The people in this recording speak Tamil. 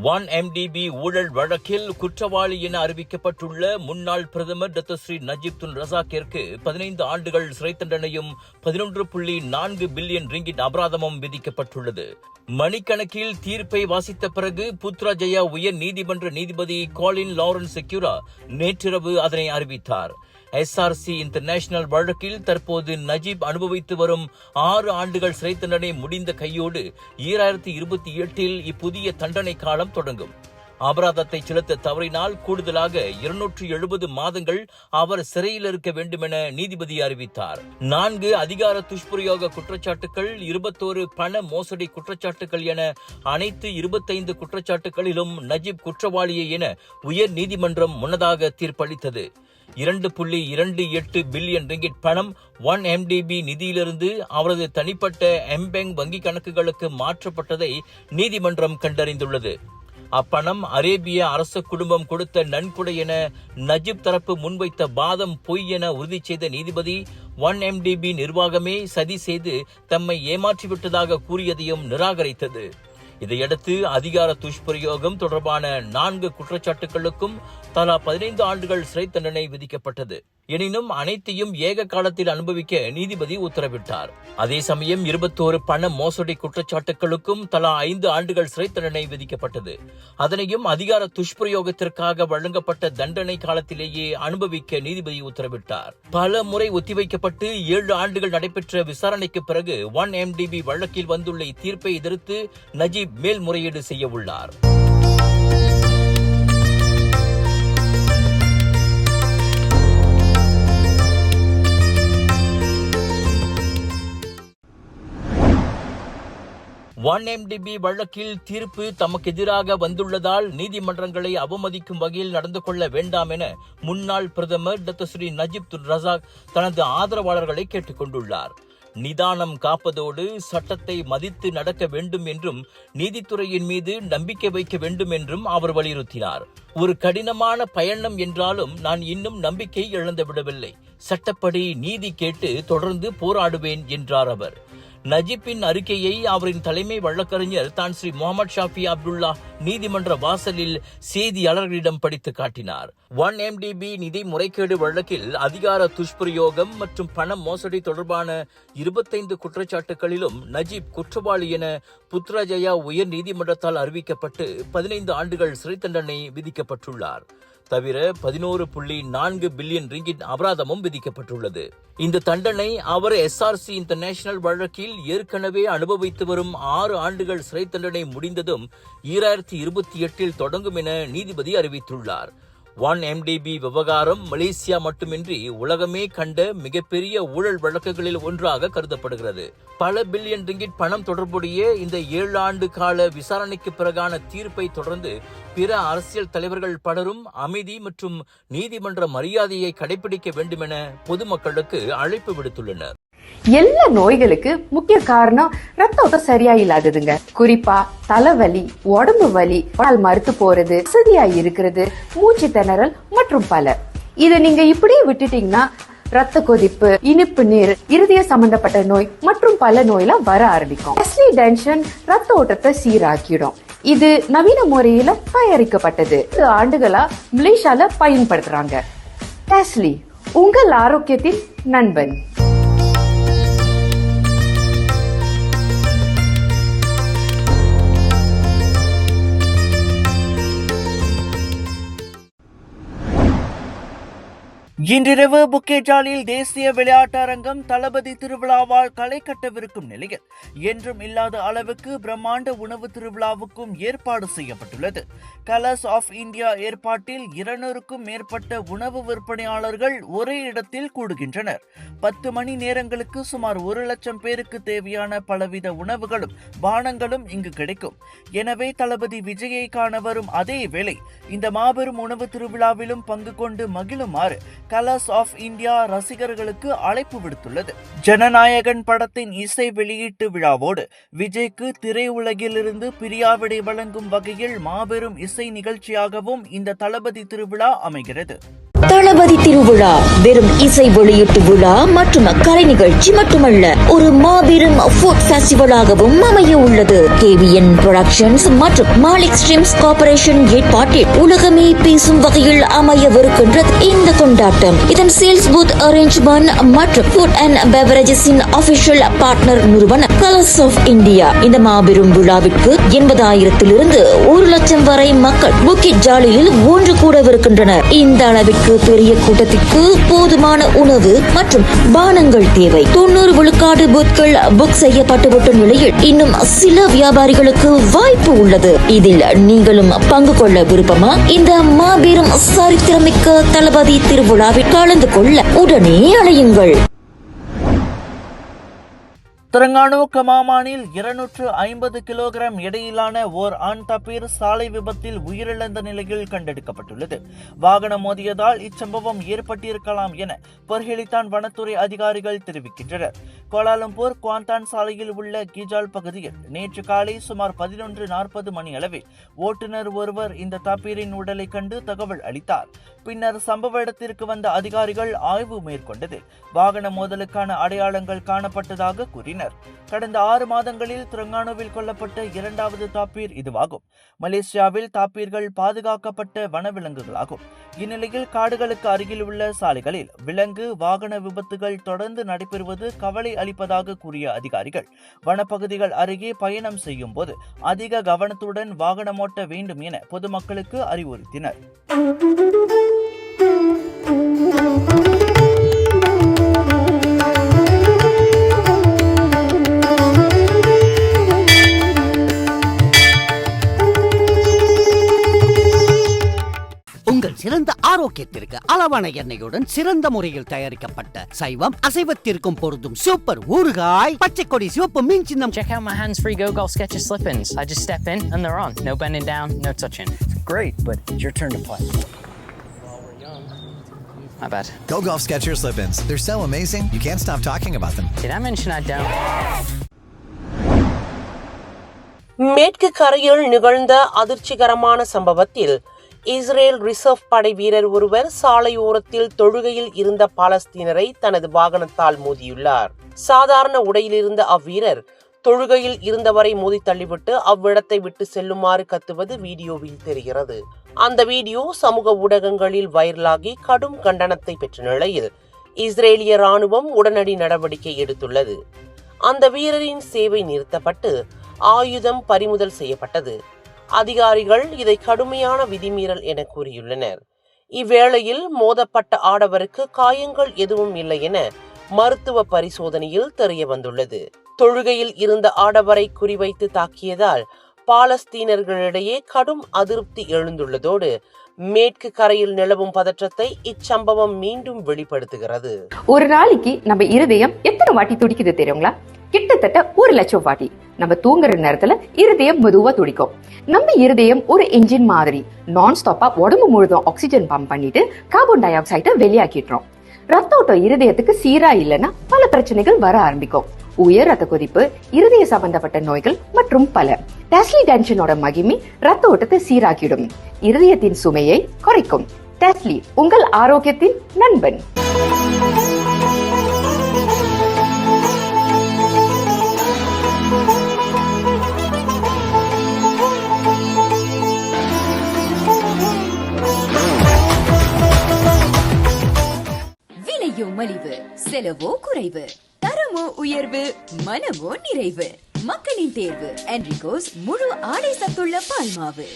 1MDB ஊழல் வழக்கில் குற்றவாளி என அறிவிக்கப்பட்டுள்ள முன்னாள் பிரதமர் டாக்டர் ஸ்ரீ நஜீப் துன் ரசாக்கிற்கு 15 ஆண்டுகள் சிறை தண்டனையும் 11.4 பில்லியன் ரிங்கிட் அபராதமும் விதிக்கப்பட்டுள்ளது. மணிக்கணக்கில் தீர்ப்பை வாசித்த பிறகு புத்ராஜயா உயர் நீதிமன்ற நீதிபதி காலின் லாரன்ஸ் செக்யூரா நேற்றிரவு அதனை அறிவித்தார். SRC இன்டர்நேஷனல் வழக்கில் தற்போது நஜீப் அனுபவித்து வரும் 6 ஆண்டுகள் சிறை தண்டனை முடிந்த கையோடு 2028 இப்புதிய தண்டனை காலம் தொடங்கும். அபராதத்தை செலுத்த தவறினால் கூடுதலாக 270 மாதங்கள் அவர் சிறையில் இருக்க வேண்டுமென நீதிபதி அறிவித்தார். 4 அதிகார துஷ்பிரயோக குற்றச்சாட்டுகள், 21 பண மோசடி குற்றச்சாட்டுகள் என அனைத்து 25 குற்றச்சாட்டுகளிலும் நஜீப் குற்றவாளியே என உயர் நீதிமன்றம் முன்னதாக தீர்ப்பளித்தது. 2.28 பில்லியன் ரிங்கிட் பணம் 1MDB நிதியிலிருந்து அவரது தனிப்பட்ட எம்பேங்க் வங்கி கணக்குகளுக்கு மாற்றப்பட்டதை நீதிமன்றம் கண்டறிந்துள்ளது. அப்பணம் அரேபிய அரச குடும்பம் கொடுத்த நன்கொடை என நஜீப் தரப்பு முன்வைத்த வாதம் பொய் என உறுதி செய்த நீதிபதி 1MDB நிர்வாகமே சதி செய்து தம்மை ஏமாற்றிவிட்டதாக கூறியதையும் நிராகரித்தது. இதையடுத்து அதிகார துஷ்பிரயோகம் தொடர்பான 4 குற்றச்சாட்டுகளுக்கும் தலா 15 ஆண்டுகள் சிறை தண்டனை விதிக்கப்பட்டது. எனினும் அனைத்தையும் ஏக காலத்தில் அனுபவிக்க நீதிபதி உத்தரவிட்டார். அதே சமயம் 21 பண மோசடி குற்றச்சாட்டுகளுக்கும் தலா 5 ஆண்டுகள் சிறை தண்டனை விதிக்கப்பட்டது. அதனையும் அதிகார துஷ்பிரயோகத்திற்காக வழங்கப்பட்ட தண்டனை காலத்திலேயே அனுபவிக்க நீதிபதி உத்தரவிட்டார். பல முறை ஒத்திவைக்கப்பட்டு 7 ஆண்டுகள் நடைபெற்ற விசாரணைக்கு பிறகு 1MDB வழக்கில் வந்துள்ள இத்தீர்ப்பை எதிர்த்து நஜீப் மேல்முறையீடு செய்ய உள்ளார். MDB வழக்கில் தீர்ப்பு தமக்கு எதிராக வந்துள்ளதால் நீதிமன்றங்களை அவமதிக்கும் வகையில் நடந்து கொள்ள வேண்டாம் என முன்னாள் பிரதமர் doctor Sri Najib Tun Razak தனது ஆதரவாளர்களை கேட்டுக் கொண்டுள்ளார். நிதானம் காப்பதோடு சட்டத்தை மதித்து நடக்க வேண்டும் என்றும் நீதித்துறையின் மீது நம்பிக்கை வைக்க வேண்டும் என்றும் அவர் வலியுறுத்தினார். ஒரு கடினமான பயணம் என்றாலும் நான் இன்னும் நம்பிக்கை இழந்துவிடவில்லை. சட்டப்படி நீதி கேட்டு தொடர்ந்து போராடுவேன் என்றார் அவர். நஜீப்பின் அறிக்கையை அவரின் தலைமை வழக்கறிஞர் தான் ஸ்ரீ முகமது ஷாஃபி அப்துல்லா நீதிமன்ற வாசலில் செய்தியாளர்களிடம் படித்து காட்டினார். 1MDB நிதி முறைகேடு வழக்கில் அதிகார துஷ்பிரயோகம் மற்றும் பண மோசடி தொடர்பான 25 குற்றச்சாட்டுகளிலும் நஜீப் குற்றவாளி என புத்ராஜயா உயர் நீதிமன்றத்தால் அறிவிக்கப்பட்டு 15 ஆண்டுகள் சிறை தண்டனை விதிக்கப்பட்டுள்ளார். தவிர 11.4 பில்லியன் ரிங்கிட் அபராதமும் விதிக்கப்பட்டுள்ளது. இந்த தண்டனை அவர் SRC இன்டர்நேஷனல் வழக்கில் ஏற்கனவே அனுபவித்து வரும் 6 ஆண்டுகள் சிறை தண்டனை முடிந்ததும் 2028 தொடங்கும் என நீதிபதி அறிவித்துள்ளார். 1MDB விவகாரம் மலேசியா மட்டுமின்றி உலகமே கண்ட மிகப்பெரிய ஊழல் வழக்குகளில் ஒன்றாக கருதப்படுகிறது. பல பில்லியன் ரிங்கிட் பணம் தொடர்புடைய இந்த 7 ஆண்டு கால விசாரணைக்கு பிறகான தீர்ப்பை தொடர்ந்து பிற அரசியல் தலைவர்கள் பலரும் அமைதி மற்றும் நீதிமன்ற மரியாதையை கடைபிடிக்க வேண்டும் என பொதுமக்களுக்கு அழைப்பு விடுத்துள்ளனர். எல்லா நோய்களுக்கு முக்கிய காரணம் ரத்த ஓட்டம் சரியா இல்லாததுங்க. குறிப்பா தலைவலி, உடம்பு வலி, மறுத்து போறது, வசதியா இருக்கிறது, மூச்சு திணறல் மற்றும் பல. இத நீங்க இப்படியே விட்டுட்டீங்கன்னா ரத்த கொதிப்பு, இனிப்பு நீர், இருதய சம்பந்தப்பட்ட நோய் மற்றும் பல நோயெல்லாம் வர ஆரம்பிக்கும். டென்ஷன் ரத்த ஓட்டத்தை சீராக்கிடும். இது நவீன முறையில தயாரிக்கப்பட்டது. 2 ஆண்டுகளா மலேசியால பயன்படுத்துறாங்க. டெஸ்லி, உங்கள் ஆரோக்கியத்தின் நண்பன். இன்றிரவு புக்கேஜாலில் தேசிய விளையாட்டரங்கம் தளபதி திருவிழாவால் களை கட்டவிருக்கும் நிலையில் என்றும் இல்லாத அளவுக்கு பிரம்மாண்ட உணவு திருவிழாவுக்கும் ஏற்பாடு செய்யப்பட்டுள்ளது. கலர்ஸ் ஆஃப் இந்தியா ஏற்பாட்டில் 200க்கும் மேற்பட்ட உணவு விற்பனையாளர்கள் ஒரே இடத்தில் கூடுகின்றனர். 10 மணி நேரங்களுக்கு சுமார் 1 லட்சம் பேருக்கு தேவையான பலவித உணவுகளும் பானங்களும் இங்கு கிடைக்கும். எனவே தளபதி விஜயை காண வரும் அதே வேளை இந்த மாபெரும் உணவு திருவிழாவிலும் பங்கு கொண்டு மகிழுமாறு கலர்ஸ் ஆஃப் இந்தியா ரசிகர்களுக்கு அழைப்பு விடுத்துள்ளது. ஜனநாயகன் படத்தின் இசை வெளியீட்டு விழாவோடு விஜய்க்கு திரையுலகிலிருந்து பிரியாவிடை வழங்கும் வகையில் மாபெரும் இசை நிகழ்ச்சியாகவும் இந்த தளபதி திருவிழா அமைகிறது. தளபதி திருவிழா வெறும் இசை வெளியீட்டு விழா மற்றும் கலை நிகழ்ச்சி மட்டுமல்ல, ஒரு மாபெரும் ஃபுட் ஃபெஸ்டிவலாகவும் அமைய உள்ளது. KVN புரொடக்ஷன்ஸ் மற்றும் மாலிக் ஸ்ட்ரீம்ஸ் கார்ப்பரேஷன் ஏற்பாட்டில் உலகமே பேசும் வகையில் அமையவிருக்கின்றது இந்த கொண்டாட்டம். இதன் சேல்ஸ் பூத் அரேஞ்ச்மெண்ட் மற்றும் ஃபுட் அண்ட் பெவரேஜஸின் ஆபிஷியல் பார்ட்னர் நிறுவனம் கலர்ஸ் ஆஃப் இந்தியா. இந்த மாபெரும் விழாவிற்கு 80,000 1 லட்சம் வரை மக்கள் புக்கிட் ஜாலியில் ஒன்று கூடவிருக்கின்றனர். இந்த அளவிற்கு பெரிய கூட்டத்திற்கு போதுமான உணவு மற்றும் பானங்கள் தேவை. 90 விழுக்காடு பூத்கள் புக் செய்யப்பட்டுவிட்ட நிலையில் இன்னும் சில வியாபாரிகளுக்கு வாய்ப்பு உள்ளது. இதில் நீங்களும் பங்கு கொள்ள விருப்பமா? இந்த மாபெரும் சரித்திரமிக்க தளபதி திருவிழாவில் கலந்து கொள்ள உடனே அழையுங்கள். தெலங்கானா கமாமானில் 250 கிலோகிராம் எடையிலான ஓர் ஆண் தப்பீர் சாலை விபத்தில் உயிரிழந்த நிலையில் கண்டெடுக்கப்பட்டுள்ளது. வாகனம் மோதியதால் இச்சம்பவம் ஏற்பட்டிருக்கலாம் என பர்ஹெலித்தான் வனத்துறை அதிகாரிகள் தெரிவிக்கின்றனர். கோலாலம்பூர் குவாந்தான் சாலையில் உள்ள கீஜால் பகுதியில் நேற்று காலை சுமார் 11:40 மணி அளவில் ஓட்டுநர் ஒருவர் இந்த தப்பீரின் உடலை கண்டு தகவல் அளித்தார். பின்னர் சம்பவ இடத்திற்கு வந்த அதிகாரிகள் ஆய்வு மேற்கொண்டதில் வாகன மோதலுக்கான அடையாளங்கள் காணப்பட்டதாக கூறினர். கடந்த 6 மாதங்களில் தெலங்கானாவில் கொல்லப்பட்ட 2வது தாப்பீர் இதுவாகும். மலேசியாவில் தாப்பீர்கள் பாதுகாக்கப்பட்ட வனவிலங்குகளாகும். இந்நிலையில் காடுகளுக்கு அருகில் உள்ள சாலைகளில் விலங்கு வாகன விபத்துகள் தொடர்ந்து நடைபெறுவது கவலை அளிப்பதாக கூறிய அதிகாரிகள் வனப்பகுதிகள் அருகே பயணம் செய்யும் போது அதிக கவனத்துடன் வாகனம் ஓட்ட வேண்டும் என பொதுமக்களுக்கு அறிவுறுத்தினர். உங்கள் சிறந்த ஆரோக்கியத்திற்கு அளவான எண்ணெயுடன் சிறந்த முறையில் தயாரிக்கப்பட்ட சைவம் அசைவத்திற்கும் பொருந்தும் சூப்பர் ஊறுகாய் பச்சை கொடி சிவப்பு மீன் சின்னம். Check out my hands-free Go Golf Skechers slip-ins. I just step in and they're on. No bending down, no touching. It's great, but it's your turn to play. My bad. Go Golf Skechers slip-ins. They're so amazing, you can't stop talking about them. Did I mention I don't? மேற்கு கரையில் நிகழ்ந்த அதிர்ச்சிகரமான சம்பவத்தில் இஸ்ரேல் ரிசர்வ் படை வீரர் ஒருவர் சாலையோரத்தில் தொழுகையில் இருந்த பாலஸ்தீனரை தனது வாகனத்தால் மோதியுள்ளார். சாதாரண உடையில் இருந்த அவ்வீரர் தொழுகையில் இருந்தவரை மோதி தள்ளிவிட்டு அவ்விடத்தை விட்டு செல்லுமாறு கத்துவது வீடியோவில் தெரிகிறது. அந்த வீடியோ சமூக ஊடகங்களில் வைரலாகி கடும் கண்டனத்தை பெற்ற நிலையில் இஸ்ரேலிய ராணுவம் உடனடி நடவடிக்கை எடுத்துள்ளது. அந்த வீரரின் சேவை நிறுத்தப்பட்டு ஆயுதம் பறிமுதல் செய்யப்பட்டது. அதிகாரிகள் இதை கடுமையான விதிமீறல் என கூறியுள்ளனர். இவ்வேளையில் மோதப்பட்ட ஆடவருக்கு காயங்கள் எதுவும் இல்லை என மருத்துவ பரிசோதனையில் தெரிய வந்துள்ளது. தொழுகையில் இருந்த ஆடவரை குறிவைத்து தாக்கியதால் பாலஸ்தீனர்களிடையே கடும் அதிருப்தி எழுந்துள்ளதோடு மேற்கு கரையில் நிலவும் பதற்றத்தை இச்சம்பவம் மீண்டும் வெளிப்படுத்துகிறது. ஒரு நாளைக்கு நம்ம இருதயம் எத்தனை வாட்டி துடிக்குது தெரியுங்களா? கிட்டத்தட்ட 1 லட்சம் வாட்டி. நம்ம தூங்குற நேரத்துல இருதயம் மெதுவா துடிக்கும். நம்ம இருதயம் ஒரு என்ஜின் மாதிரி நான் ஸ்டாப்பா உடம்பு முழுதும் ஆக்சிஜன் பம்ப் பண்ணிட்டு கார்பன் டை ஆக்சைடை வெளியாக்கிடுறோம். ரத்த ஓட்டம் இருதயத்துக்கு சீரா இல்லைன்னா பல பிரச்சனைகள் வர ஆரம்பிக்கும். உயர் ரத்த கொதிப்பு, இருதய சம்பந்தப்பட்ட நோய்கள் மற்றும் பல. டெஸ்லி டென்ஷனோட மகிமை ரத்த ஓட்டத்தை சீராக்கிடும், இருதயத்தின் சுமையை குறைக்கும். டெஸ்லி உங்கள் ஆரோக்கியத்தின் நண்பன். விலையோ மலிவு, செலவோ குறைவு, தரமோ உயர்வு, மனமோ நிறைவு. மக்களின் தேர்வு என்ரிகோஸ் முழு ஆடை சத்துள்ள பால்மாவு.